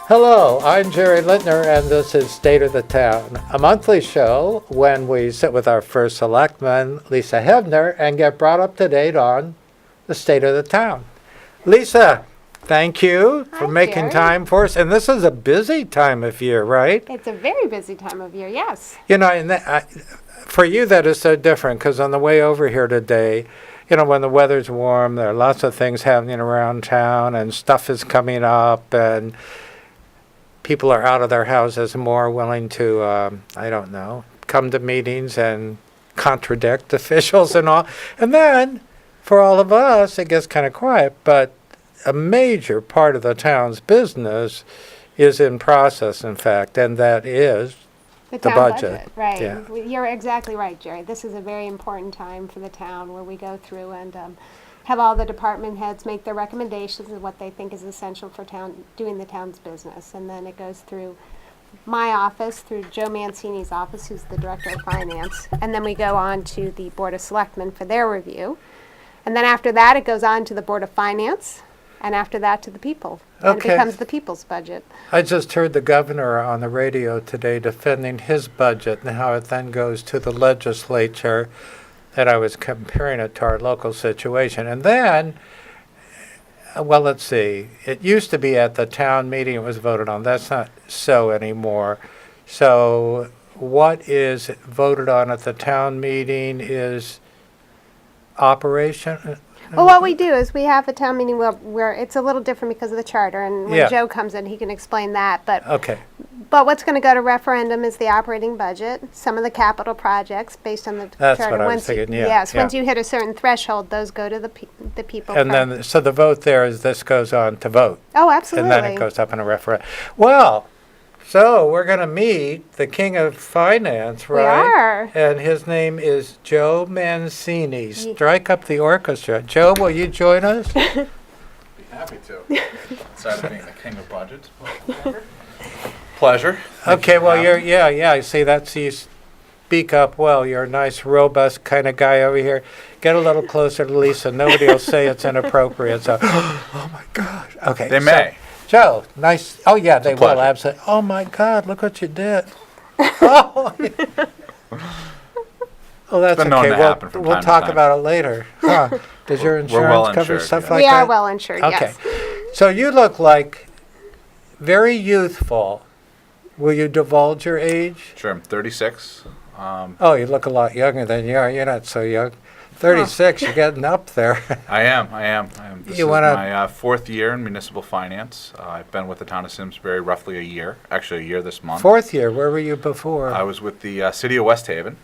Hello, I'm Jerry Lintner, and this is State of the Town, a monthly show when we sit with our first selectman, Lisa Heavner, and get brought up to date on the state of the town. Lisa, thank you for making Jerry. time for us. And this is a busy time of year, right? It's a very busy time of year, yes. You know, and for you that is so different, because on the way over here today, you know, when the weather's warm, there are lots of things happening around town, and stuff is coming up, and people are out of their houses more willing to, I don't know, come to meetings and contradict officials and all. And then, for all of us, it gets kind of quiet. But a major part of the town's business is in process, in fact, and that is The the town budget. Right. Yeah. You're exactly right, Jerry. This is a very important time for the town where we go through and have all the department heads make their recommendations of what they think is essential for doing the town's business. And then it goes through my office, through Joe Mancini's office, who's the Director of Finance. And then we go on to the Board of Selectmen for their review. And then after that, it goes on to the Board of Finance. And after that, to the people. And Okay. it becomes the people's budget. I just heard the governor on the radio today defending his budget and how it then goes to the legislature, that I was comparing it to our local situation. And then, well, let's see, it used to be at the town meeting it was voted on. That's not so anymore. So what is voted on at the town meeting is operation? Well, what we do is we have a town meeting where it's a little different because of the charter, and when Yeah. Joe comes in, he can explain that. Okay. But what's going to go to referendum is the operating budget, some of the capital projects based on the That's charter. what I was Once you- thinking, yeah, Yes, yeah. once you hit a certain threshold, those go to the people. And then, so the vote there is this goes on to vote. Oh, absolutely. And then it goes up in a referendum. Well, so we're going to meet the king of finance, We right? are. And his name is Joe Mancini. Strike up the orchestra. Joe, will you join us? Be happy to. Aside of being the king of budgets. Pleasure. Thank Okay, you for well, having me. I see that's, you speak up well. You're a nice, robust kind of guy over here. Get a little closer to Lisa. Nobody will say it's inappropriate. So, oh my gosh. Okay. They so- may. Joe, nice. Oh, yeah, they will, pleasure. absolutely. Oh, my God, look what you did. Oh, oh, that's been known okay. to happen from We'll time to talk time. about it later. Huh. Does your We're well insurance cover insured, stuff yeah. like We that? are well insured, Okay. yes. So you look like very youthful. Will you divulge your age? Sure, I'm 36. Oh, you look a lot younger than you are. You're not so young. 36, you're getting up there. I am. This You is wanna- my fourth year in municipal finance. I've been with the town of Simsbury roughly a year. Actually, a year this month. Fourth year, where were you before? I was with the city of West Haven.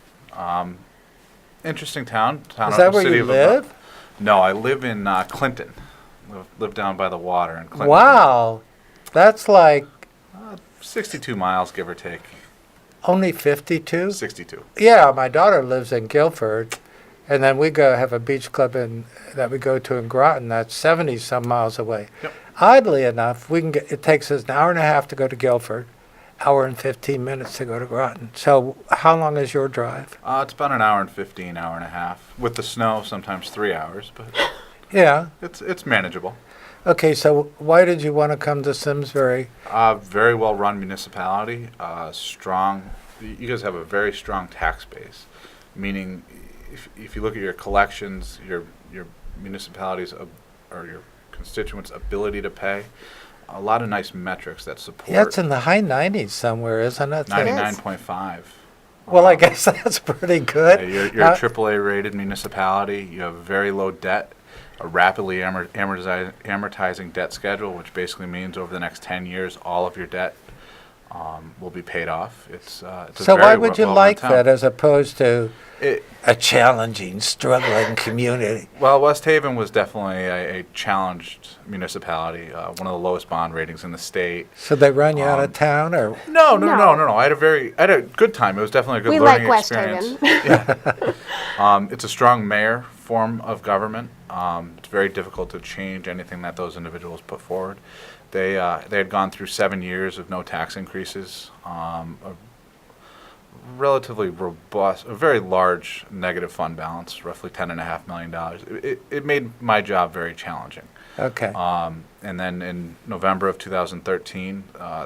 Interesting town. Is that where city you of live? No, I live in Clinton. Live down by the water in Clinton. Wow. That's like 62 miles, give or take. only 52? 62. Yeah, my daughter lives in Guilford, and then we go have a beach club that we go to in Groton. That's 70 some miles away. Yep. Oddly enough, it takes us an hour and a half to go to Guilford, hour and 15 minutes to go to Groton. So how long is your drive? It's about an hour and 15, hour and a half. With the snow, sometimes 3 hours, but Yeah. it's manageable. Okay, so why did you want to come to Simsbury? Very well run municipality, strong. You guys have a very strong tax base, meaning if you look at your collections, your municipalities or your constituents' ability to pay, a lot of nice metrics that support. Yeah, it's in the high 90s somewhere, isn't it? 99.5. Well, I guess that's pretty good. You're a AAA rated municipality. You have very low debt, a rapidly amortizing debt schedule, which basically means over the next 10 years, all of your debt will be paid off. It's a So very why would you well-run like town. that as opposed to It, a challenging, struggling community? well, West Haven was definitely a challenged municipality, one of the lowest bond ratings in the state. So they run you out of town, or No. No. I had a good time. It was definitely a good We learning like West experience. Haven. It's a strong mayor form of government. It's very difficult to change anything that those individuals put forward. They had gone through 7 years of no tax increases, relatively robust, a very large negative fund balance, roughly $10.5 million. It made my job very challenging. Okay. And then in November of 2013,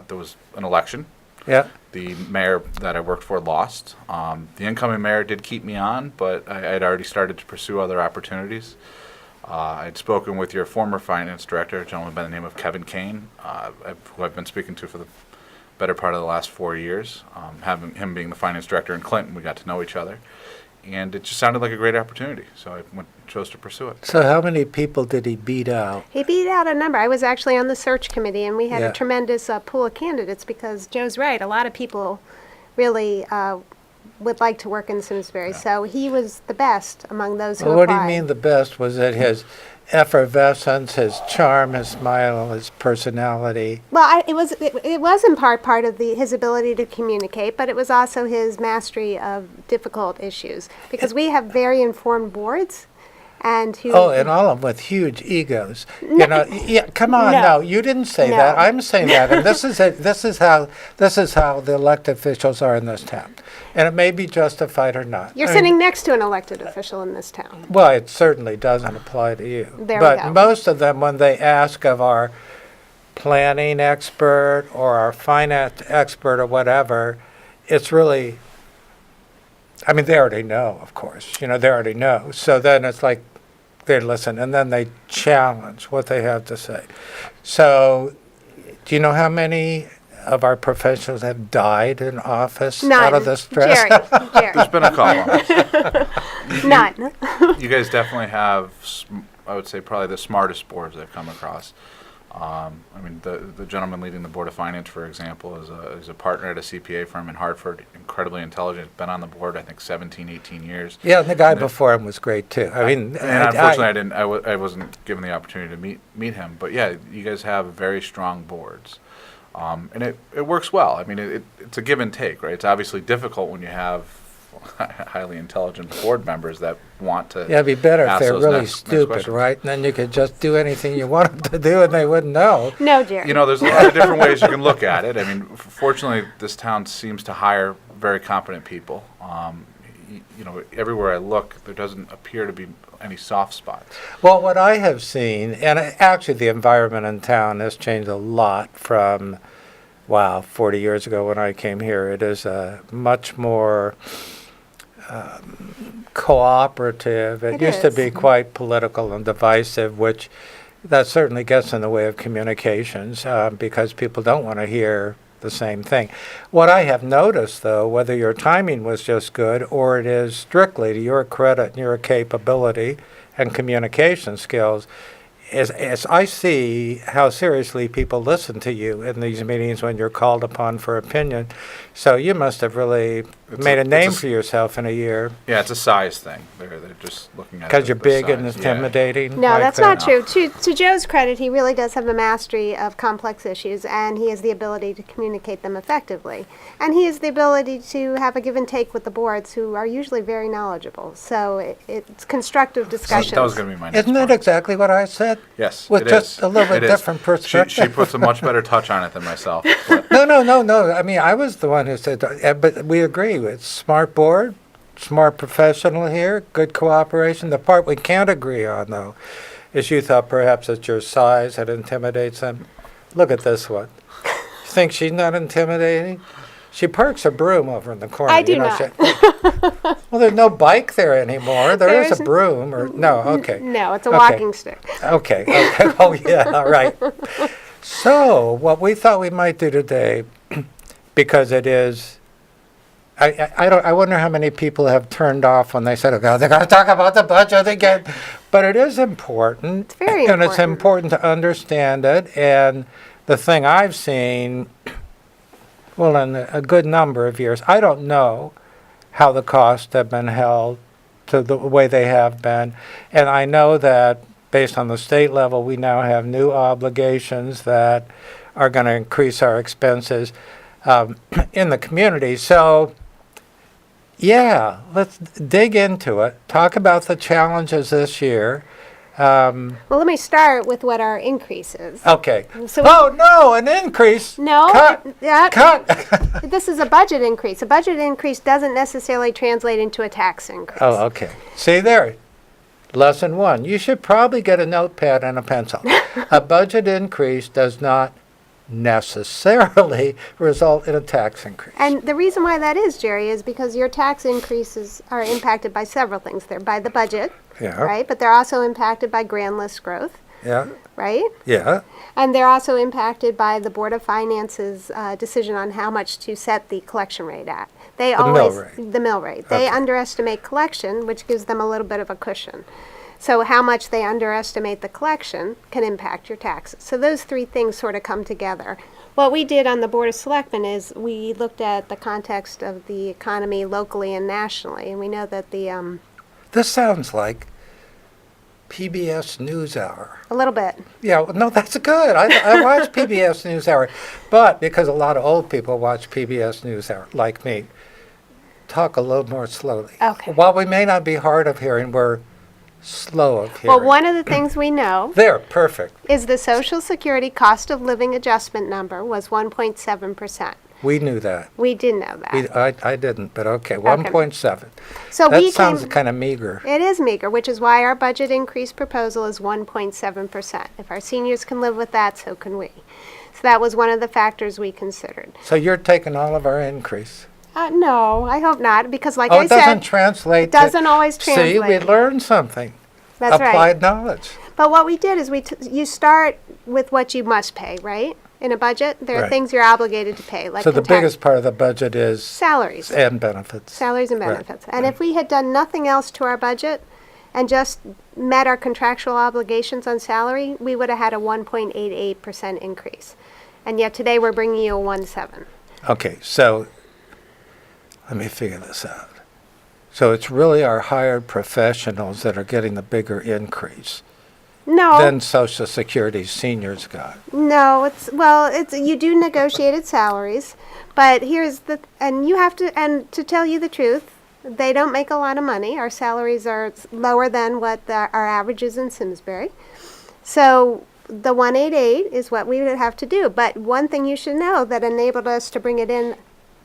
there was an election. Yeah. The mayor that I worked for lost. The incoming mayor did keep me on, but I had already started to pursue other opportunities. I'd spoken with your former finance director, a gentleman by the name of Kevin Kane, who I've been speaking to for the better part of the last 4 years. Having him being the finance director in Clinton, we got to know each other. And it just sounded like a great opportunity, so I chose to pursue it. So how many people did he beat out? He beat out a number. I was actually on the search committee, and we had Yeah. a tremendous pool of candidates because Joe's right. A lot of people really would like to work in Simsbury, so he was the best among those who Well, what do applied. you mean the best? Was it his effervescence, his charm, his smile, his personality? Well, it was in part of his ability to communicate, but it was also his mastery of difficult issues because we have very informed boards, and who. Oh, and all of them with huge egos. You know, yeah. Come on, No. no, you didn't say No. that. I'm saying that, and this is how the elected officials are in this town, and it may be justified or not. You're I mean, sitting next to an elected official in this town. Well, it certainly doesn't apply to you. There we But go. most of them, when they ask of our planning expert or our finance expert or whatever, it's really, I mean, they already know, of course. You know, they already know. So then it's like they listen, and then they challenge what they have to say. So do you know how many of our professionals have died in office None. out of the stress? Jerry. There's been a couple. None. You guys definitely have, I would say, probably the smartest boards I've come across. I mean, the gentleman leading the Board of Finance, for example, is a partner at a CPA firm in Hartford, incredibly intelligent, been on the board, I think, 17, 18 years. Yeah, and the guy And the- before him was great too. I mean, And unfortunately, I wasn't given the opportunity to meet him. But yeah, you guys have very strong boards. And it works well. I mean, it's a give and take, right? It's obviously difficult when you have highly intelligent board members that want to. yeah, it'd be better if ask they're those really next stupid, questions. right? And then you could just do anything you want them to do, and they wouldn't know. No, Jerry. You know, there's a lot of different ways you can look at it. I mean, fortunately, this town seems to hire very competent people. You know, everywhere I look, there doesn't appear to be any soft spots. Well, what I have seen, and actually the environment in town has changed a lot from, 40 years ago when I came here. It is much more cooperative. It It used to is. be quite political and divisive, which that certainly gets in the way of communications because people don't want to hear the same thing. What I have noticed, though, whether your timing was just good or it is strictly to your credit and your capability and communication skills, is I see how seriously people listen to you in these meetings when you're called upon for opinion. So you must have really made a name for yourself in a year Yeah, it's a size thing. They're just looking at because the you're big and size. Yeah. intimidating. No, like that's that. not true. To Joe's credit, he really does have a mastery of complex issues, and he has the ability to communicate them effectively. And he has the ability to have a give and take with the boards, who are usually very knowledgeable. So it's constructive discussions. That was going to be my next Isn't that point. exactly what I said? Yes, With it just is. a little bit It is. different perspective. She puts a much better touch on it than myself. But No. I mean, I was the one who said, but we agree. It's smart board, smart professional here, good cooperation. The part we can't agree on, though, is you thought perhaps it's your size that intimidates them. Look at this one. You think she's not intimidating? She parks her broom over in the corner. I do not. Well, there's no bike there anymore. There is a There's- broom, or no? Okay. No, it's a Okay. walking stick. Okay. Oh, yeah, all right. So, what we thought we might do today, because it is, I wonder how many people have turned off when they said, "Oh, they're going to talk about the budget again." But it is important. It's very and it's important. important to understand it. And the thing I've seen, well, in a good number of years, I don't know how the costs have been held to the way they have been. And I know that based on the state level, we now have new obligations that are going to increase our expenses in the community. So, yeah, let's dig into it. Talk about the challenges this year. Um, Well, let me start with what our increase is. okay. So- Oh, no, an increase. No, Cut. that- Cut. This is a budget increase. A budget increase doesn't necessarily translate into a tax increase. Oh, okay. See there. Lesson one. You should probably get a notepad and a pencil. A budget increase does not necessarily result in a tax increase. And the reason why that is, Jerry, is because your tax increases are impacted by several things. They're by the budget, Yeah. right? But they're also impacted by grand list growth, Yeah. right? Yeah. And they're also impacted by the Board of Finance's decision on how much to set the collection rate at. They The mill always rate. the mill rate. They Okay. underestimate collection, which gives them a little bit of a cushion. So how much they underestimate the collection can impact your taxes. So those three things sort of come together. What we did on the Board of Selectmen is we looked at the context of the economy locally and nationally, and we know that the This sounds like PBS NewsHour. a little bit. Yeah, well, no, that's good. I watch PBS NewsHour, but because a lot of old people watch PBS NewsHour, like me, talk a little more slowly. Okay. While we may not be hard of hearing, we're slow of hearing. Well, one of the things we know There, perfect. is the Social Security cost of living adjustment number was 1.7%. We knew that. We did know that. I didn't, but okay, 1.7. So That we sounds came, kind of meager. it is meager, which is why our budget increase proposal is 1.7%. If our seniors can live with that, so can we. So that was one of the factors we considered. So you're taking all of our increase. No, I hope not, because like Oh, I it doesn't said, translate. it doesn't always See, we translate. learned something. That's right. Applied knowledge. But what we did is you start with what you must pay, right? In a budget, there are Right. things you're obligated to pay, like So the contact- biggest part of the budget is salaries. and benefits. Salaries and Right. benefits. And if we had done nothing else to our budget and just met our contractual obligations on salary, we would have had a 1.88% increase. And yet today we're bringing you a 1.7. Okay, so let me figure this out. So it's really our hired professionals that are getting the bigger increase No, than Social Security seniors got. no, it's you do negotiated salaries, but here's and you have to, and to tell you the truth, they don't make a lot of money. Our salaries are lower than what our average is in Simsbury. So the 188 is what we would have to do. But one thing you should know that enabled us to bring it in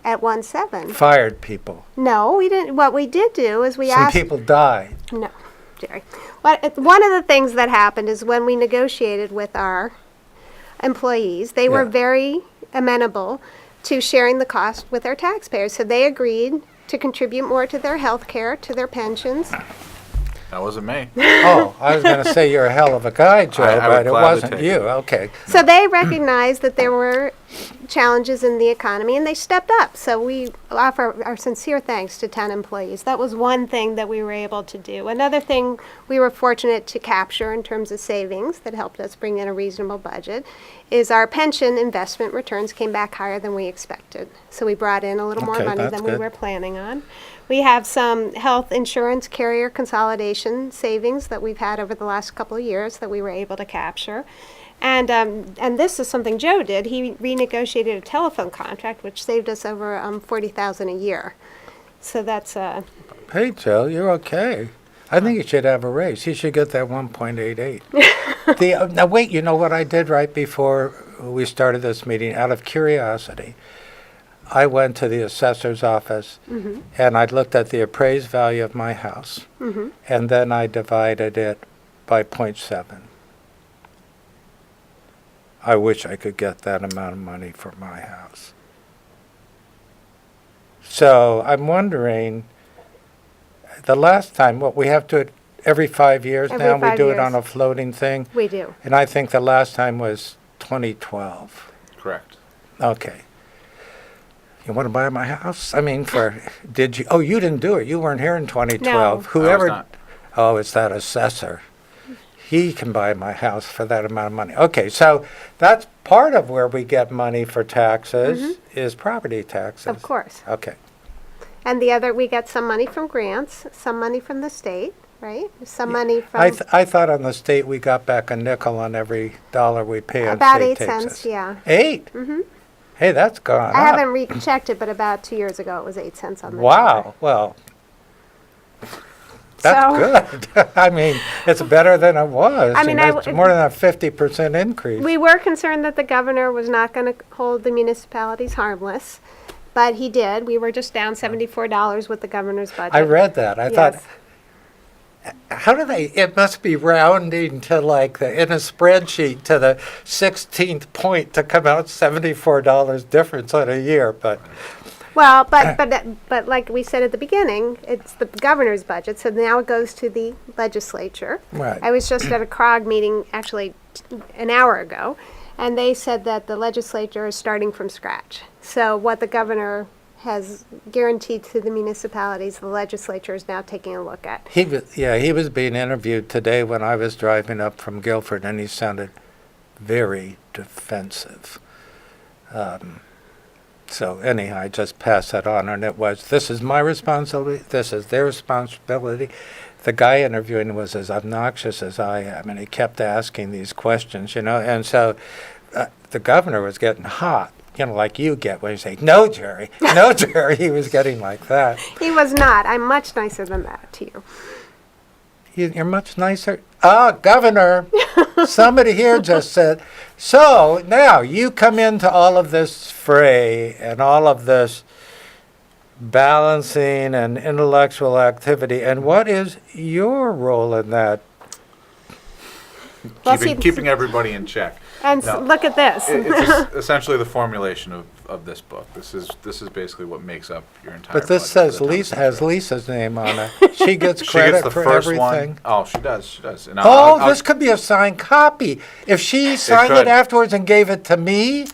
at 1.7. Fired people. No, we didn't. What we did do is we Some asked. people died. No, Jerry. One of the things that happened is when we negotiated with our employees, they were Yeah. very amenable to sharing the cost with our taxpayers. So they agreed to contribute more to their health care, to their pensions. That wasn't me. Oh, I was going to say you're a hell of a guy, Joe, I would but it gladly wasn't take you. it. Okay. So they recognized that there were challenges in the economy and they stepped up. So we offer our sincere thanks to 10 employees. That was one thing that we were able to do. Another thing we were fortunate to capture in terms of savings that helped us bring in a reasonable budget is our pension investment returns came back higher than we expected. So we brought in a little more Okay, money that's than we good. were planning on. We have some health insurance carrier consolidation savings that we've had over the last couple of years that we were able to capture. And this is something Joe did. He renegotiated a telephone contract, which saved us over $40,000 a year. So that's Hey, Joe, you're okay. I think you should have a raise. You should get that 1.88. Now, wait, you know what I did right before we started this meeting? Out of curiosity, I went to the assessor's office and I looked at the appraised value of my house, and then I divided it by 0.7. I wish I could get that amount of money for my house. So I'm wondering, the last time, what we have to, every 5 years Every now, we 5 do it on years. a floating thing? we do. And I think the last time was 2012. Correct. Okay. You want to buy my house? I mean, did you, oh, you didn't do it. You weren't here in 2012. No. I was Whoever, not. oh, it's that assessor. He can buy my house for that amount of money. Okay, so that's part of where we get money for taxes is property taxes. Of course. Okay. And the other, we get some money from grants, some money from the state, right? Some money from I thought on the state we got back a nickel on every dollar we pay on about state 8 taxes. cents, yeah. 8? Mm-hmm. Hey, that's gone I up. haven't rechecked it, but about 2 years ago it was 8 cents on the dollar. Wow. Well, That's good. I mean, it's better than it was. I mean, It's more than a 50% increase. We were concerned that the governor was not going to hold the municipalities harmless, but he did. We were just down $74 with the governor's budget. I read that. I thought, Yes. how do they, it must be rounding to like in a spreadsheet to the 16th point to come out $74 difference on a year, but Well, but like we said at the beginning, it's the governor's budget, so now it goes to the legislature. Right. I was just at a CROG meeting actually an hour ago, and they said that the legislature is starting from scratch. So what the governor has guaranteed to the municipalities, the legislature is now taking a look at. he was being interviewed today when I was driving up from Guilford, and he sounded very defensive. So anyhow, I just passed that on, and it was, this is my responsibility, this is their responsibility. The guy interviewing was as obnoxious as I am, and he kept asking these questions, and so the governor was getting hot, like you get when you say, no, Jerry, no, Jerry. He was getting like that. He was not. I'm much nicer than that to you. You're much nicer. Governor, somebody here just said, so now you come into all of this fray and all of this balancing and intellectual activity, and what is your role in that? Well, Keeping everybody in check. And No. look at this. It's essentially the formulation of this book. This is basically what makes up your entire. But this budget says for the town of Lisa has Simsbury. Lisa's name on it. She gets She credit gets the for first everything. one. Oh, she does. And This could be a signed copy. If she signed it could. afterwards and gave it to me,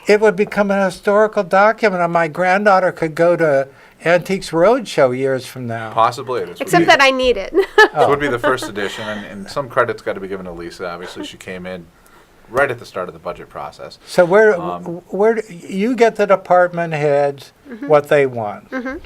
it would become an historical document, and my granddaughter could go to Antiques Roadshow years from now. possibly. Except that I need it. This would be the first edition, and some credit's got to be given to Lisa. Obviously, she came in right at the start of the budget process. So where you get the department heads what they want, and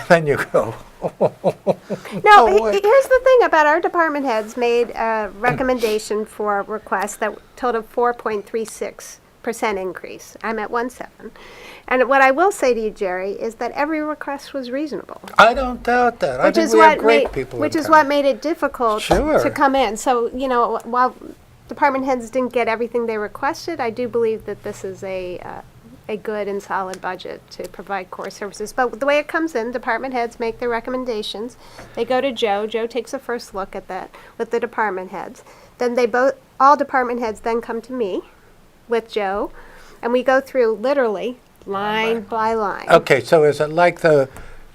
then you go. No, wait. here's the thing about our department heads made a recommendation for a request that totaled 4.36% increase. I'm at 1.7. And what I will say to you, Jerry, is that every request was reasonable. I don't doubt that. I Which think is we have what great made people. which in is town. what made it difficult Sure. to come in. So, while department heads didn't get everything they requested, I do believe that this is a good and solid budget to provide core services. But the way it comes in, department heads make their recommendations. They go to Joe. Joe takes a first look at that with the department heads. Then all department heads then come to me with Joe, and we go through literally line by line. Okay, so is it like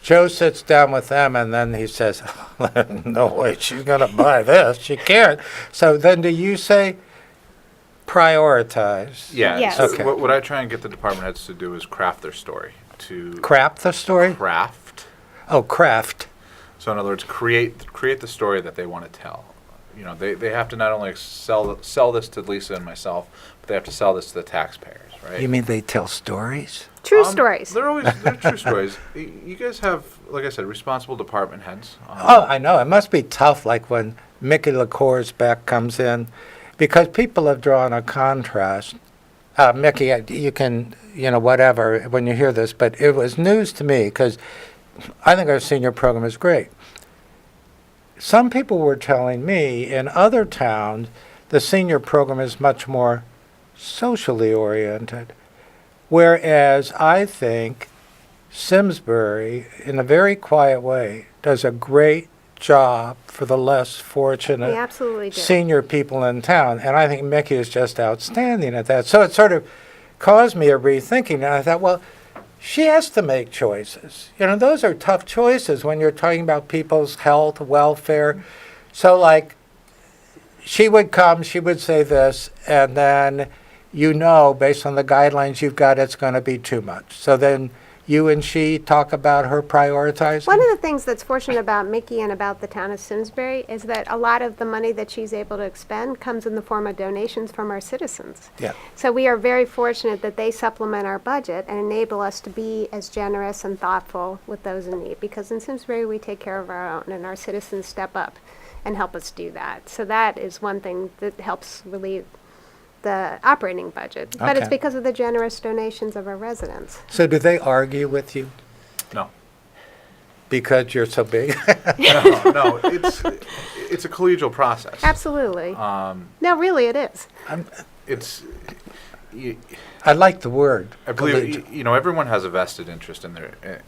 Joe sits down with them and then he says, no way, she's going to buy this. She can't. So then do you say prioritize? Yeah. Yes. So Okay. what I try and get the department heads to do is craft their story. To Crap the story? craft. Oh, craft. So in other words, create the story that they want to tell. They have to not only sell this to Lisa and myself, but they have to sell this to the taxpayers, right? You mean they tell stories? True stories. They're true stories. You guys have, like I said, responsible department heads. Oh, I know. It must be tough, like when Mickey LaCour's back comes in, because people have drawn a contrast. Mickey, you can, whatever, when you hear this, but it was news to me, because I think our senior program is great. Some people were telling me in other towns the senior program is much more socially oriented, whereas I think Simsbury, in a very quiet way, does a great job for the less We fortunate absolutely do. senior people in town, and I think Mickey is just outstanding at that. So it sort of caused me a rethinking, and I thought, well, she has to make choices. Those are tough choices when you're talking about people's health, welfare. So, like, she would come, she would say this, and then based on the guidelines you've got, it's going to be too much. So then you and she talk about her prioritizing? One of the things that's fortunate about Mickey and about the town of Simsbury is that a lot of the money that she's able to expend comes in the form of donations from our citizens. Yeah. So we are very fortunate that they supplement our budget and enable us to be as generous and thoughtful with those in need. Because in Simsbury, we take care of our own, and our citizens step up and help us do that. So that is one thing that helps relieve the operating budget. But it's Okay. because of the generous donations of our residents. So do they argue with you? No. Because you're so big? No, it's a collegial process. Absolutely. No, really, it is. It's, I like the word. I believe, everyone has a vested interest in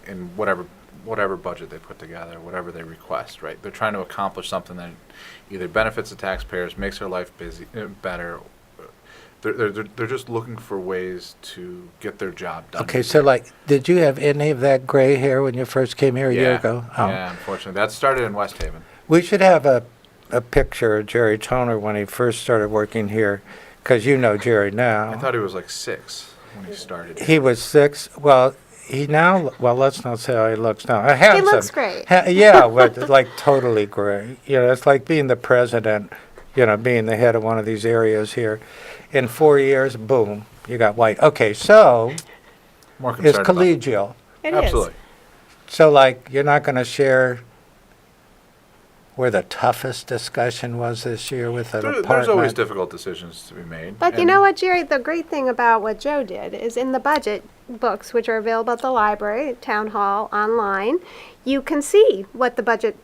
in whatever budget they put together, whatever they request, right? They're trying to accomplish something that either benefits the taxpayers, makes their life better. They're just looking for ways to get their job done. Okay, so did you have any of that gray hair when you first came here a year ago? Oh. Yeah, unfortunately. That started in West Haven. We should have a picture of Jerry Toner when he first started working here, because you know Jerry now. I thought he was like 6 when he started. He was 6. Well, let's not say how he looks now. He looks great. Yeah, but totally gray. It's like being the president, being the head of one of these areas here. In 4 years, boom, you got white. Okay, so More it's concerned collegial. It is. Absolutely. So, you're not going to share where the toughest discussion was this year with an apartment? There's always difficult decisions to be made. But you know what, Jerry? The great thing about what Joe did is in the budget books, which are available at the library, town hall, online, you can see what the budget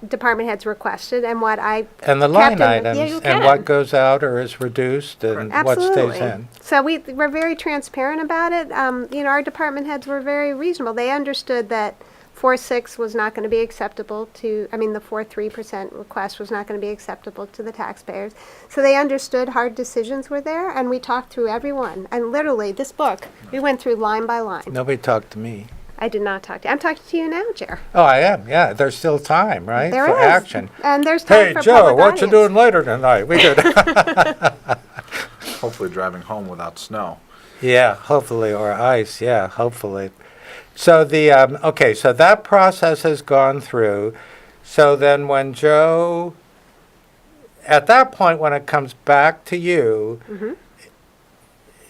department heads requesed and what I and the kept line in the- items yeah, you and can. what goes out or is reduced and Absolutely. what stays in. So we're very transparent about it. Our department heads were very reasonable. They understood that 4.6 was not going to be acceptable the 4.3% request was not going to be acceptable to the taxpayers. So they understood hard decisions were there, and we talked through every one. And literally, this book, we went through line by line. Nobody talked to me. I did not talk to you. I'm talking to you now, Jer. Oh, I am. Yeah, there's still time, right? There for is. action. And there's time Hey, for Joe, public what audience. you doing later tonight? We good. Hopefully driving home without snow. Yeah, hopefully, or ice. Yeah, hopefully. So so that process has gone through. So then when Joe, at that point when it comes back to you, Mm-hmm.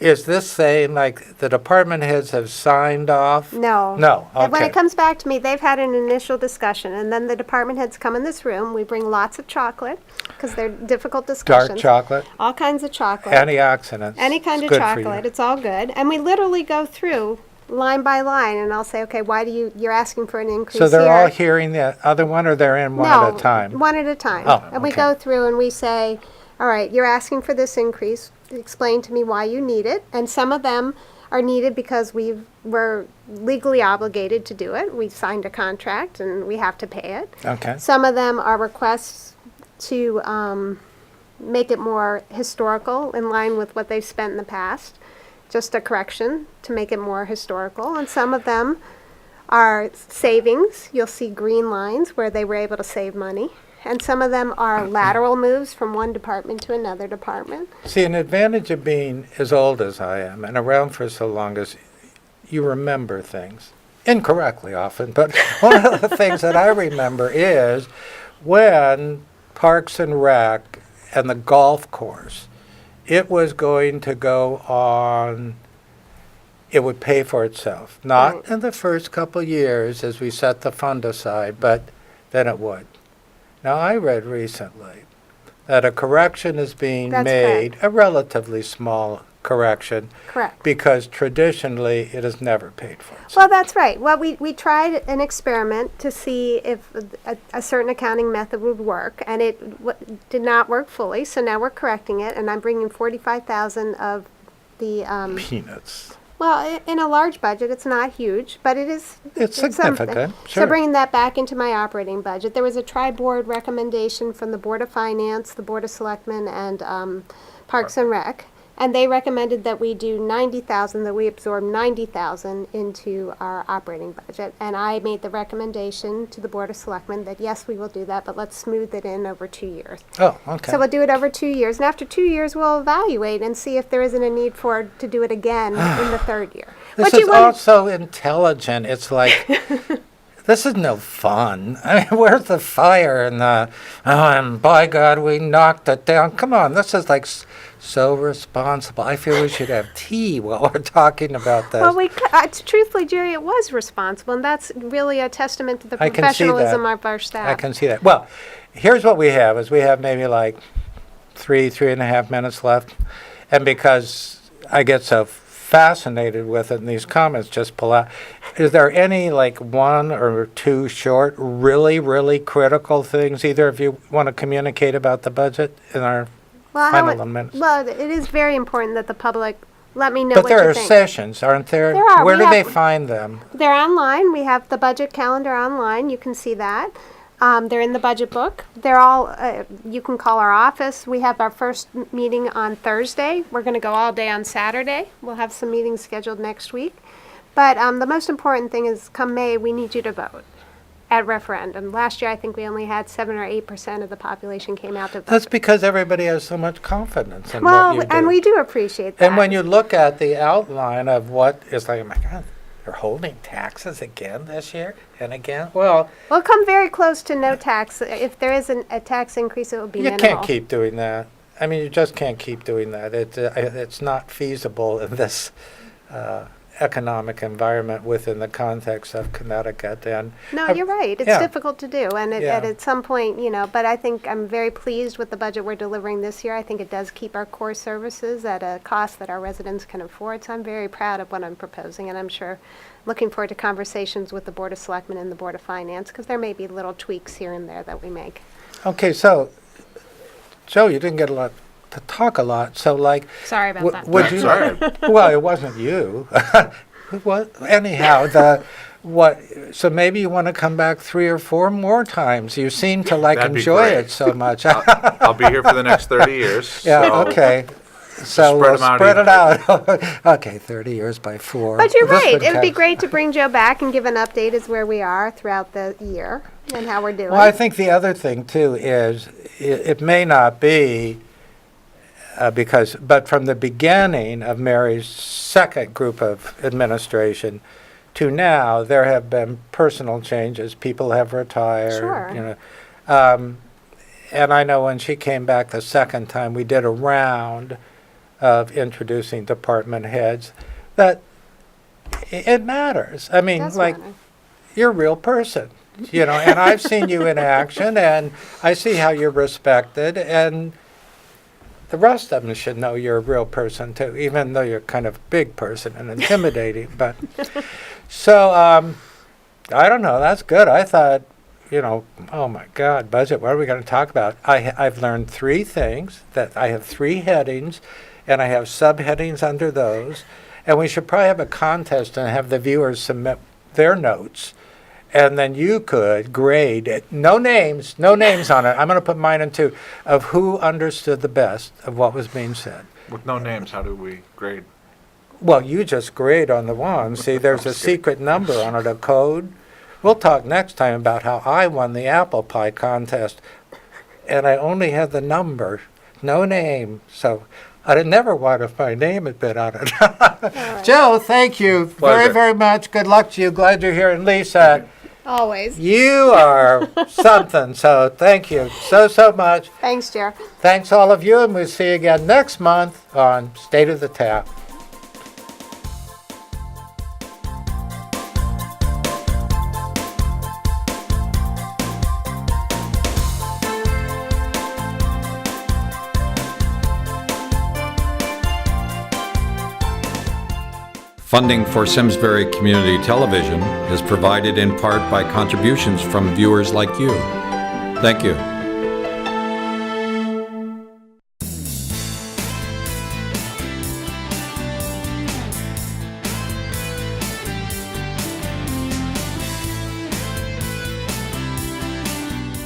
is this saying the department heads have signed off? No. No, okay. And when it comes back to me, they've had an initial discussion, and then the department heads come in this room. We bring lots of chocolate, because they're difficult discussions. Dark chocolate, All kinds of chocolate. antioxidants. Any kind It's of good for you. chocolate. It's all good. And we literally go through line by line, and I'll say, okay, why you're asking for an increase So they're here. all hearing the other one, or they're in one at a time? One at a time. Oh, and we okay. go through and we say, all right, you're asking for this increase. Explain to me why you need it. And some of them are needed because we're legally obligated to do it. We signed a contract and we have to pay it. Okay. Some of them are requests to make it more historical in line with what they've spent in the past. Just a correction to make it more historical. And some of them are savings. You'll see green lines where they were able to save money. And some of them are lateral moves from one department to another department. See, an advantage of being as old as I am and around for so long is you remember things. Incorrectly often, but one of the things that I remember is when Parks and Rec and the golf course, it was going to go on, it would pay for itself. Not Right. in the first couple years as we set the fund aside, but then it would. Now, I read recently that a correction is being That's made, a relatively small correction, Correct. because traditionally it has never paid for itself. Well, that's right. Well, we tried an experiment to see if a certain accounting method would work, and it did not work fully. So now we're correcting it, and I'm bringing 45,000 of the. Peanuts. Well, in a large budget, it's not huge, but it is. It's something. significant, sure. So bringing that back into my operating budget, there was a tri-board recommendation from the Board of Finance, the Board of Selectmen, and Parks and Rec. And they recommended that we do 90,000, that we absorb 90,000 into our operating budget. And I made the recommendation to the Board of Selectmen that yes, we will do that, but let's smooth it in over 2 years. Oh, okay. So we'll do it over 2 years, and after 2 years, we'll evaluate and see if there isn't a need to do it again in the third year. This But is all so intelligent. It's like, this is no fun. I mean, where's the fire and and by God, we knocked it down. Come on, this is so responsible. I feel we should have tea while we're talking about this. Well, truthfully, Jerry, it was responsible, and that's really a testament to the I can see that. professionalism of our staff. I can see that. Well, here's what we have, is we have maybe 3.5 minutes left. And because I get so fascinated with it, and these comments just pull out. Is there any, like, one or two short, really, really critical things either of you want to communicate about the budget in our Well, final minutes? well, it is very important that the public let me know But what there you are think. sessions, aren't there? There are. Where We do they have- find them? They're online. We have the budget calendar online. You can see that. They're in the budget book. They're all, you can call our office. We have our first meeting on Thursday. We're going to go all day on Saturday. We'll have some meetings scheduled next week. But the most important thing is come May, we need you to vote at referendum. Last year, I think we only had 7 or 8% of the population came out to vote. That's because everybody has so much confidence in what Well, you do. and we do appreciate that. And when you look at the outline of what is like, oh my God, they're holding taxes again this year and again? Well, We'll come very close to no tax. If there is a tax increase, it will be you minimal. can't keep doing that. I mean, you just can't keep doing that. It's not feasible in this economic environment within the context of Connecticut. And No, you're right. It's yeah. difficult to do. And Yeah. at some point, but I think I'm very pleased with the budget we're delivering this year. I think it does keep our core services at a cost that our residents can afford. So I'm very proud of what I'm proposing. And I'm sure looking forward to conversations with the Board of Selectmen and the Board of Finance, because there may be little tweaks here and there that we make. okay, so, Joe, you didn't get a lot to talk a lot. So, like, Sorry about that. would you? Sorry. Well, it wasn't you. Well, anyhow, so maybe you want to come back 3 or 4 more times. You seem to That'd be enjoy great. it so much. I'll be here for the next 30 years. Yeah, so okay. So spread we'll 'em out spread it evenly. out. Okay, 30 years by 4. But you're This right. would It would be count. great to bring Joe back and give an update as where we are throughout the year and how we're doing. Well, I think the other thing, too, is it may not be but from the beginning of Mary's second group of administration to now, there have been personal changes. People have retired. Sure. And I know when she came back the second time, we did a round of introducing department heads, that it matters. I mean, Does like, matter. you're a real person, and I've seen you in action, and I see how you're respected, and the rest of them should know you're a real person too, even though you're kind of a big person and intimidating. But so I don't know. That's good. I thought, oh my God, budget. What are we going to talk about? I've learned 3 things. That I have 3 headings, and I have subheadings under those. And we should probably have a contest and have the viewers submit their notes. And then you could grade it. No names on it. I'm going to put mine in too, of who understood the best of what was being said. with no names, how do we grade? Well, you just grade on the one. See, there's a secret number on it, a code. We'll talk next time about how I won the apple pie contest, and I only had the number, no name. So I'd never want if my name had been on it. right. Joe, thank you very, Pleasure. very much. Good luck to you. Glad you're here. And Lisa, Always. you are something. So thank you so much. Thanks, Jer. Thanks all of you, and we'll see you again next month on State of the Tap. Funding for Simsbury Community Television is provided in part by contributions from viewers like you. Thank you.